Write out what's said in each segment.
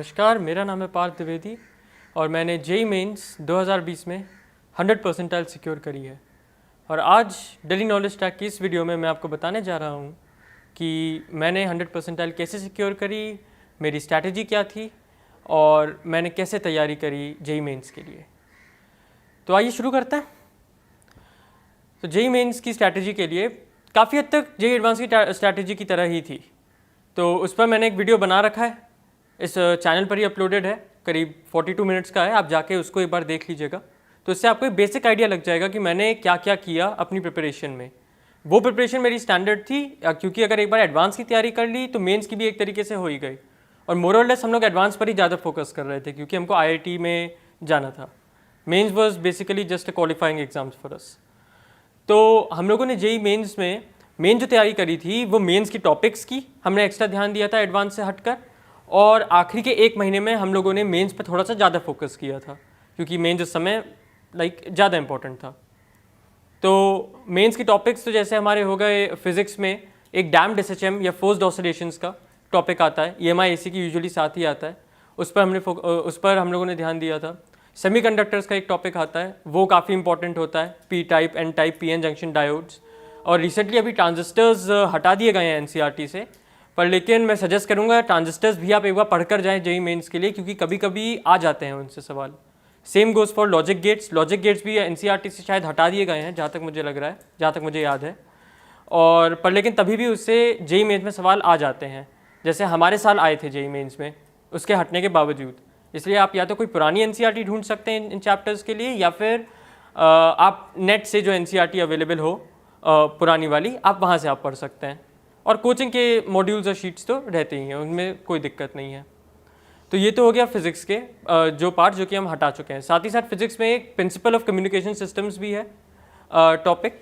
नमस्कार, मेरा नाम है पार्थ द्विवेदी और मैंने जेईई मेंस 2020 में 100 परसेंटाइल सिक्योर करी है। और आज डेली नॉलेज ट्रैक की इस वीडियो में मैं आपको बताने जा रहा हूँ कि मैंने 100 परसेंटाइल कैसे सिक्योर करी, मेरी स्ट्रैटेजी क्या थी और मैंने कैसे तैयारी करी जेईई मेंस के लिए। तो आइए शुरू करते हैं। तो जेईई मेंस की स्ट्रैटेजी के लिए काफ़ी हद तक जेईई एडवांस की स्ट्रैटेजी की तरह ही थी। तो उस पर मैंने एक वीडियो बना रखा है, इस चैनल पर ही अपलोडेड है, करीब 42 मिनट्स का है, आप जाके उसको एक बार देख लीजिएगा। तो इससे आपको एक बेसिक आइडिया लग जाएगा कि मैंने क्या क्या किया अपनी प्रिपरेशन में। वो प्रिपरेशन मेरी स्टैंडर्ड थी क्योंकि अगर एक बार एडवांस की तैयारी कर ली तो मेंस की भी एक तरीके से हो ही गई। और मोर और लेस हम लोग एडवांस पर ही ज़्यादा फोकस कर रहे थे क्योंकि हमको IIT में जाना था। Mains was basically just a qualifying exams for us. तो हम लोगों ने जेईई मेंस में मेन जो तैयारी करी थी वो मेंस की टॉपिक्स की हमने एक्स्ट्रा ध्यान दिया था एडवांस से हटकर, और आखिरी के एक महीने में हम लोगों ने मेंस पर थोड़ा सा ज़्यादा फोकस किया था क्योंकि मेंस उस समय ज़्यादा इंपॉर्टेंट था। तो मेंस की टॉपिक्स तो जैसे हमारे हो गए, फिजिक्स में एक डैम्ड SHM या फोर्स्ड ऑसिलेशंस का टॉपिक आता है, EMI AC की यूजुअली साथ ही आता है, उस पर हम लोगों ने ध्यान दिया था। सेमीकंडक्टर्स का एक टॉपिक आता है, वो काफ़ी इंपॉर्टेंट होता है, P type, N type, PN junction diodes. और रिसेंटली अभी ट्रांजिस्टर्स हटा दिए गए हैं NCERT से, पर लेकिन मैं सजेस्ट करूंगा ट्रांजिस्टर्स भी आप एक बार पढ़कर जाएं जेईई मेंस के लिए, क्योंकि कभी कभी आ जाते हैं उनसे सवाल। Same goes for logic gates. Logic gates भी NCERT से शायद हटा दिए गए हैं जहाँ तक मुझे लग रहा है, जहाँ तक मुझे याद है। और पर लेकिन तभी भी उससे जेईई मेंस में सवाल आ जाते हैं, जैसे हमारे साल आए थे जेईई मेंस में उसके हटने के बावजूद। इसलिए आप या तो कोई पुरानी NCERT ढूंढ सकते हैं इन चैप्टर्स के लिए, या फिर आप नेट से जो NCERT अवेलेबल हो पुरानी वाली, आप वहाँ से आप पढ़ सकते हैं। और कोचिंग के मॉड्यूल्स और शीट्स तो रहते ही हैं, उनमें कोई दिक्कत नहीं है। तो ये तो हो गया फिजिक्स के जो पार्ट जो कि हम हटा चुके हैं। साथ ही साथ फिजिक्स में एक प्रिंसिपल ऑफ कम्युनिकेशन सिस्टम्स भी है टॉपिक,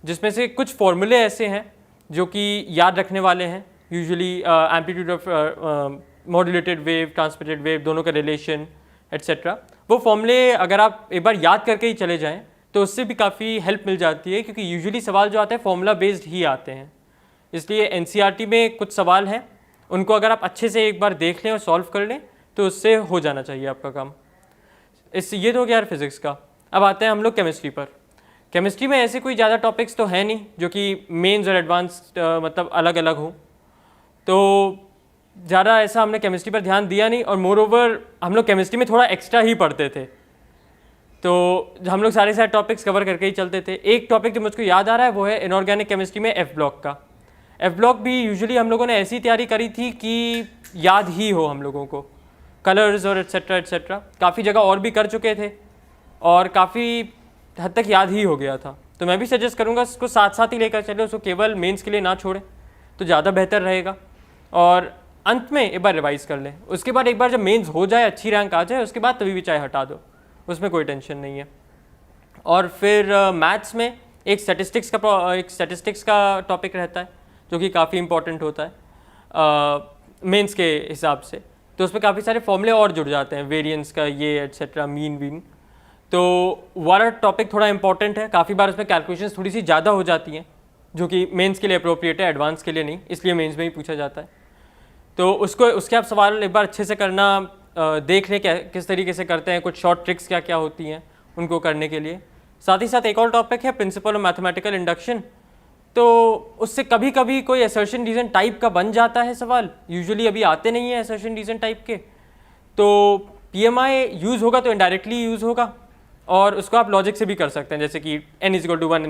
जिसमें से कुछ फॉर्मूले ऐसे हैं जो कि याद रखने वाले हैं। Usually amplitude of modulated wave, transmitted wave, दोनों का रिलेशन एट्सेट्रा। वो फॉर्मूले अगर आप एक बार याद करके ही चले जाएँ तो उससे भी काफ़ी हेल्प मिल जाती है, क्योंकि यूजुअली सवाल जो आते हैं फॉर्मूला बेस्ड ही आते हैं। इसलिए NCERT में कुछ सवाल हैं, उनको अगर आप अच्छे से एक बार देख लें और सॉल्व कर लें तो उससे हो जाना चाहिए आपका काम। ये तो हो गया यार फिजिक्स का। अब आते हैं हम लोग केमिस्ट्री पर। केमिस्ट्री में ऐसे कोई ज़्यादा टॉपिक्स तो है नहीं जो कि मेंस और एडवांस मतलब अलग अलग हों, तो ज़्यादा ऐसा हमने केमिस्ट्री पर ध्यान दिया नहीं। और मोर ओवर हम लोग केमिस्ट्री में थोड़ा एक्स्ट्रा ही पढ़ते थे, तो हम लोग सारे टॉपिक्स कवर करके ही चलते थे। एक टॉपिक जो मुझको याद आ रहा है वो है इनऑर्गेनिक केमिस्ट्री में F ब्लॉक का। F ब्लॉक भी यूजुअली हम लोगों ने ऐसी तैयारी करी थी कि याद ही हो हम लोगों को, कलर्स और एट्सेट्रा एट्सेट्रा। काफ़ी जगह और भी कर चुके थे और काफ़ी हद तक याद ही हो गया था। तो मैं भी सजेस्ट करूँगा इसको साथ साथ ही लेकर चले, उसको केवल मेंस के लिए ना छोड़ें तो ज़्यादा बेहतर रहेगा। और अंत में एक बार रिवाइज़ कर लें, उसके बाद एक बार जब मेंस हो जाए, अच्छी रैंक आ जाए, उसके बाद तभी भी चाहे हटा दो, उसमें कोई टेंशन नहीं है। और फिर मैथ्स में एक स्टैटिस्टिक्स का टॉपिक रहता है जो कि काफ़ी इंपॉर्टेंट होता है मेंस के हिसाब से। तो उसमें काफ़ी सारे फॉर्मूले और जुड़ जाते हैं, वेरिएंस का ये एट्सेट्रा, मीन वीन। तो वाला टॉपिक थोड़ा इंपॉर्टेंट है, काफ़ी बार उसमें कैलकुलेशंस थोड़ी सी ज़्यादा हो जाती हैं जो कि मेंस के लिए अप्रोप्रिएट है, एडवांस के लिए नहीं, इसलिए मेंस में ही पूछा जाता है। तो उसके आप सवाल एक बार अच्छे से करना देख लें किस तरीके से करते हैं, कुछ शॉर्ट ट्रिक्स क्या क्या होती हैं उनको करने के लिए। साथ ही साथ एक और टॉपिक है प्रिंसिपल ऑफ मैथमेटिकल इंडक्शन। तो उससे कभी कभी कोई असर्शन रीजन टाइप का बन जाता है सवाल, यूजुअली अभी आते नहीं है असर्शन रीजन टाइप के। तो PMI यूज़ होगा तो इनडायरेक्टली यूज़ होगा, और उसको आप लॉजिक से भी कर सकते हैं, जैसे कि n=1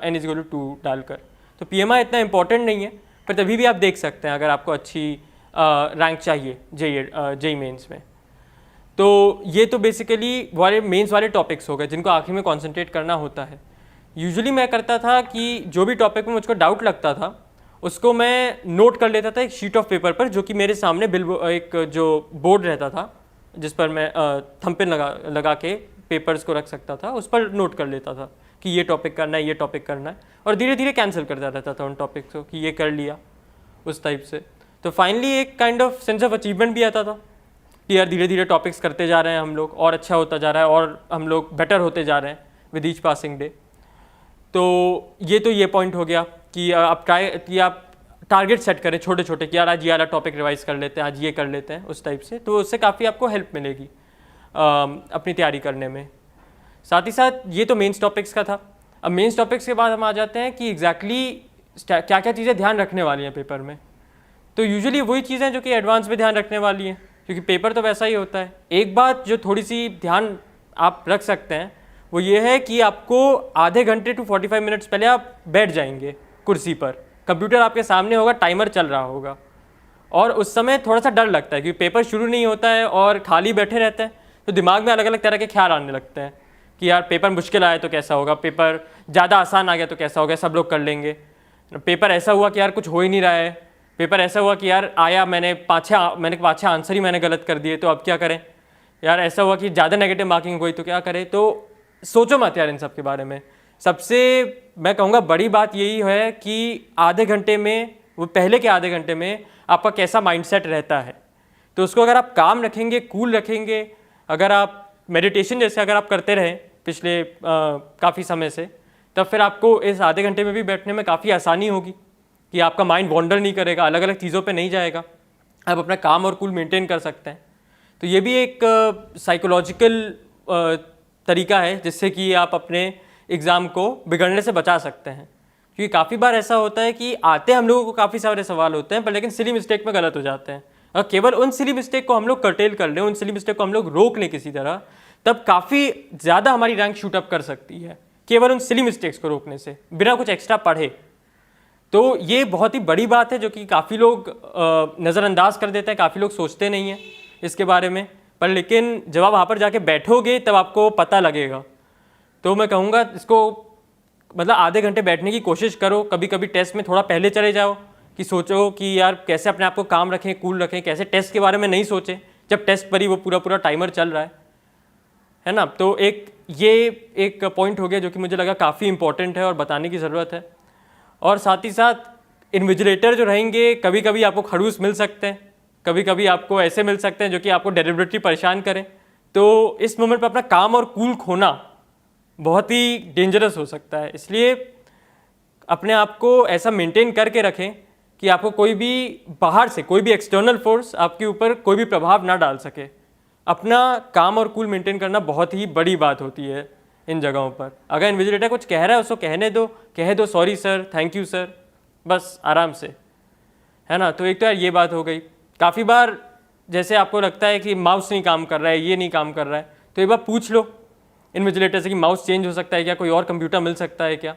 n=2 डालकर। तो PMI इतना इंपॉर्टेंट नहीं है, पर तभी भी आप देख सकते हैं अगर आपको अच्छी रैंक चाहिए जेईई मेंस में। तो ये तो बेसिकली वाले मेंस वाले टॉपिक्स हो गए जिनको आखिर में कॉन्सेंट्रेट करना होता है। यूजुअली मैं करता था कि जो भी टॉपिक में मुझको डाउट लगता था उसको मैं नोट कर लेता था एक शीट ऑफ पेपर पर, जो कि मेरे सामने एक जो बोर्ड रहता था जिस पर मैं थंबप्रिंट लगा के पेपर्स को रख सकता था, उस पर नोट कर लेता था कि ये टॉपिक करना है, ये टॉपिक करना है, और धीरे धीरे कैंसिल करता रहता था उन टॉपिक्स को कि ये कर लिया उस टाइप से। तो फाइनली एक kind of sense of achievement भी आता था कि यार धीरे धीरे टॉपिक्स करते जा रहे हैं हम लोग, और अच्छा होता जा रहा है और हम लोग बेटर होते जा रहे हैं विद ईच पासिंग डे। तो ये पॉइंट हो गया कि आप टारगेट सेट करें छोटे छोटे कि यार आज ये वाला टॉपिक रिवाइज कर लेते हैं, आज ये कर लेते हैं, उस टाइप से, तो उससे काफ़ी आपको हेल्प मिलेगी अपनी तैयारी करने में। साथ ही साथ ये तो मेंस टॉपिक्स का था। अब मेंस टॉपिक्स के बाद हम आ जाते हैं कि एग्जैक्टली क्या क्या चीज़ें ध्यान रखने वाली हैं पेपर में। तो यूजुअली वही चीज़ें जो कि एडवांस में ध्यान रखने वाली हैं, क्योंकि पेपर तो वैसा ही होता है। एक बात जो थोड़ी सी ध्यान आप रख सकते हैं वो ये है कि आपको आधे घंटे टू 45 मिनट्स पहले आप बैठ जाएंगे कुर्सी पर, कंप्यूटर आपके सामने होगा, टाइमर चल रहा होगा, और उस समय थोड़ा सा डर लगता है क्योंकि पेपर शुरू नहीं होता है और खाली बैठे रहते हैं, तो दिमाग में अलग अलग तरह के ख्याल आने लगते हैं कि यार पेपर मुश्किल आया तो कैसा होगा, पेपर ज़्यादा आसान आ गया तो कैसा होगा, सब लोग कर लेंगे, पेपर ऐसा हुआ कि यार कुछ हो ही नहीं रहा है, पेपर ऐसा हुआ कि यार आया मैंने पाँच छः आंसर ही मैंने गलत कर दिए तो अब क्या करें, यार ऐसा हुआ कि ज़्यादा नेगेटिव मार्किंग हुई तो क्या करें। तो सोचो मत यार इन सब के बारे में। सबसे मैं कहूँगा बड़ी बात यही है कि आधे घंटे में, वो पहले के आधे घंटे में आपका कैसा माइंडसेट रहता है, तो उसको अगर आप काम रखेंगे, कूल रखेंगे, अगर आप मेडिटेशन जैसे अगर आप करते रहें पिछले काफ़ी समय से, तब फिर आपको इस आधे घंटे में भी बैठने में काफ़ी आसानी होगी कि आपका माइंड वॉन्डर नहीं करेगा, अलग अलग चीज़ों पे नहीं जाएगा, आप अपना काम और कूल मेंटेन कर सकते हैं। तो ये भी एक साइकोलॉजिकल तरीका है जिससे कि आप अपने एग्ज़ाम को बिगड़ने से बचा सकते हैं। क्योंकि काफ़ी बार ऐसा होता है कि आते हम लोगों को काफ़ी सारे सवाल होते हैं पर लेकिन सिली मिस्टेक में गलत हो जाते हैं, और केवल उन सिली मिस्टेक को हम लोग कर्टेल कर लें, उन सिली मिस्टेक को हम लोग रोक लें किसी तरह, तब काफ़ी ज़्यादा हमारी रैंक शूट अप कर सकती है केवल उन सिली मिस्टेक्स को रोकने से, बिना कुछ एक्स्ट्रा पढ़े। तो ये बहुत ही बड़ी बात है जो कि काफ़ी लोग नज़रअंदाज कर देते हैं, काफ़ी लोग सोचते नहीं हैं इसके बारे में, पर लेकिन जब आप वहाँ पर जाके बैठोगे तब आपको पता लगेगा। तो मैं कहूँगा इसको मतलब आधे घंटे बैठने की कोशिश करो, कभी कभी टेस्ट में थोड़ा पहले चले जाओ कि सोचो कि यार कैसे अपने आप को काम रखें, कूल रखें, कैसे टेस्ट के बारे में नहीं सोचें जब टेस्ट पर ही वो पूरा टाइमर चल रहा है ना। तो ये एक पॉइंट हो गया जो कि मुझे लगा काफ़ी इंपॉर्टेंट है और बताने की ज़रूरत है। और साथ ही साथ इन्विजिलेटर जो रहेंगे कभी कभी आपको खड़ूस मिल सकते हैं, कभी कभी आपको ऐसे मिल सकते हैं जो कि आपको डेलिबरेटली परेशान करें, तो इस मोमेंट पर अपना काम और कूल खोना बहुत ही डेंजरस हो सकता है। इसलिए अपने आप को ऐसा मेंटेन करके रखें कि आपको कोई भी बाहर से, कोई भी एक्सटर्नल फोर्स आपके ऊपर कोई भी प्रभाव ना डाल सके। अपना काम और कूल मेंटेन करना बहुत ही बड़ी बात होती है इन जगहों पर। अगर इन्विजिलेटर कुछ कह रहा है उसको कह दो sorry sir, thank you sir, बस आराम से, है ना। तो एक तो यार ये बात हो गई। काफ़ी बार जैसे आपको लगता है कि माउस नहीं काम कर रहा है, ये नहीं काम कर रहा है, तो एक बार पूछ लो इन्विजिलेटर से कि माउस चेंज हो सकता है क्या, कोई और कंप्यूटर मिल सकता है क्या।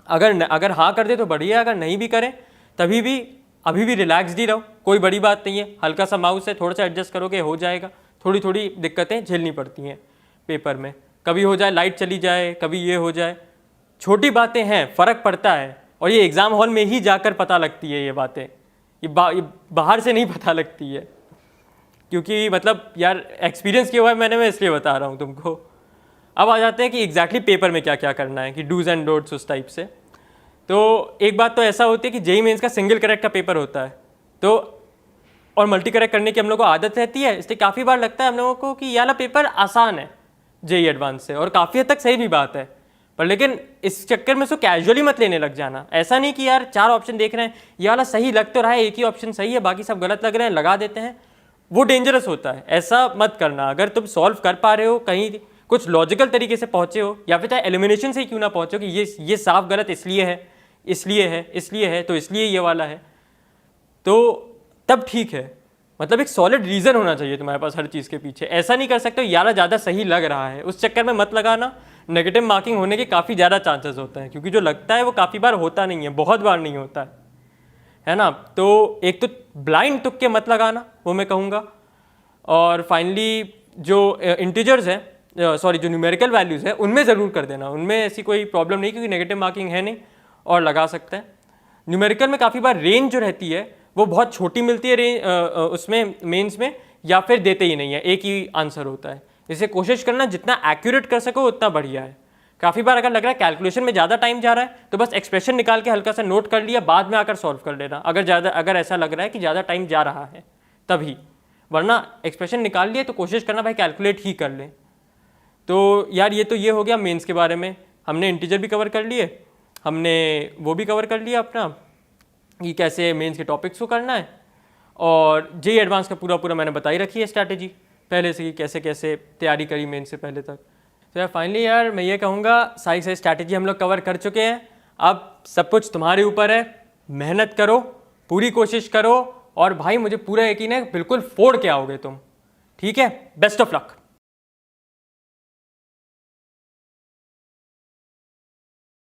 अगर हाँ कर दे तो बढ़िया, अगर नहीं भी करें तभी भी अभी भी रिलैक्स ही रहो, कोई बड़ी बात नहीं है, हल्का सा माउस है, थोड़ा सा एडजस्ट करोगे हो जाएगा। थोड़ी थोड़ी दिक्कतें झेलनी पड़ती हैं पेपर में, कभी हो जाए लाइट चली जाए, कभी ये हो जाए, छोटी बातें हैं, फ़र्क पड़ता है, और ये एग्ज़ाम हॉल में ही जाकर पता लगती है ये बातें, ये बाहर से नहीं पता लगती है। क्योंकि मतलब यार एक्सपीरियंस किया हुआ है मैंने, मैं इसलिए बता रहा हूँ तुमको। अब आ जाते हैं कि एग्जैक्टली पेपर में क्या क्या करना है, कि डूज एंड डोंट्स उस टाइप से। तो एक बात तो ऐसा होती है कि जेईई मेंस का सिंगल करेक्ट का पेपर होता है, तो और मल्टी करेक्ट करने की हम लोग को आदत रहती है, इसलिए काफ़ी बार लगता है हम लोगों को कि ये वाला पेपर आसान है जेईई एडवांस से, और काफ़ी हद तक सही भी बात है। पर लेकिन इस चक्कर में इसको कैजुअली मत लेने लग जाना। ऐसा नहीं कि यार 4 ऑप्शन देख रहे हैं, ये वाला सही लग तो रहा है, एक ही ऑप्शन सही है, बाकी सब गलत लग रहे हैं, लगा देते हैं, वो डेंजरस होता है। ऐसा मत करना। अगर तुम सॉल्व कर पा रहे हो, कहीं कुछ लॉजिकल तरीके से पहुँचे हो, या फिर चाहे एलिमिनेशन से ही क्यों ना पहुँचो कि ये साफ गलत इसलिए है, तो इसलिए ये वाला है, तो तब ठीक है। मतलब एक सॉलिड रीज़न होना चाहिए तुम्हारे पास हर चीज़ के पीछे। ऐसा नहीं कर सकते यार ज़्यादा सही लग रहा है, उस चक्कर में मत लगाना, नेगेटिव मार्किंग होने के काफ़ी ज़्यादा चांसेस होते हैं, क्योंकि जो लगता है वो काफ़ी बार होता नहीं है, बहुत बार नहीं होता है ना। तो एक तो ब्लाइंड तुक्के मत लगाना, वो मैं कहूँगा। और फाइनली जो इंटीजर्स हैं, जो न्यूमेरिकल वैल्यूज़ है, उनमें ज़रूर कर देना, उनमें ऐसी कोई प्रॉब्लम नहीं, क्योंकि नेगेटिव मार्किंग है नहीं और लगा सकते हैं। न्यूमेरिकल में काफ़ी बार रेंज जो रहती है वो बहुत छोटी मिलती है रेंज, उसमें मेंस में, या फिर देते ही नहीं है, एक ही आंसर होता है। इसे कोशिश करना जितना एक्यूरेट कर सको उतना बढ़िया है। काफ़ी बार अगर लग रहा है कैलकुलेशन में ज़्यादा टाइम जा रहा है तो बस एक्सप्रेशन निकाल के हल्का सा नोट कर लिया, बाद में आकर सॉल्व कर लेना, अगर ऐसा लग रहा है कि ज़्यादा टाइम जा रहा है तभी, वरना एक्सप्रेशन निकाल लिए तो कोशिश करना भाई कैलकुलेट ही कर लें। तो यार ये हो गया मेंस के बारे में। हमने इंटीजर भी कवर कर लिए, हमने वो भी कवर कर लिया अपना कि कैसे मेंस के टॉपिक्स को करना है, और जेई एडवांस का पूरा मैंने बताई रखी है स्ट्रैटेजी पहले से कि कैसे कैसे तैयारी करी मेंस से पहले तक। तो यार फाइनली यार मैं ये कहूँगा सारी स्ट्रैटेजी हम लोग कवर कर चुके हैं। अब सब कुछ तुम्हारे ऊपर है, मेहनत करो, पूरी कोशिश करो, और भाई मुझे पूरा यकीन है बिल्कुल फोड़ के आओगे तुम। ठीक है, बेस्ट ऑफ लक।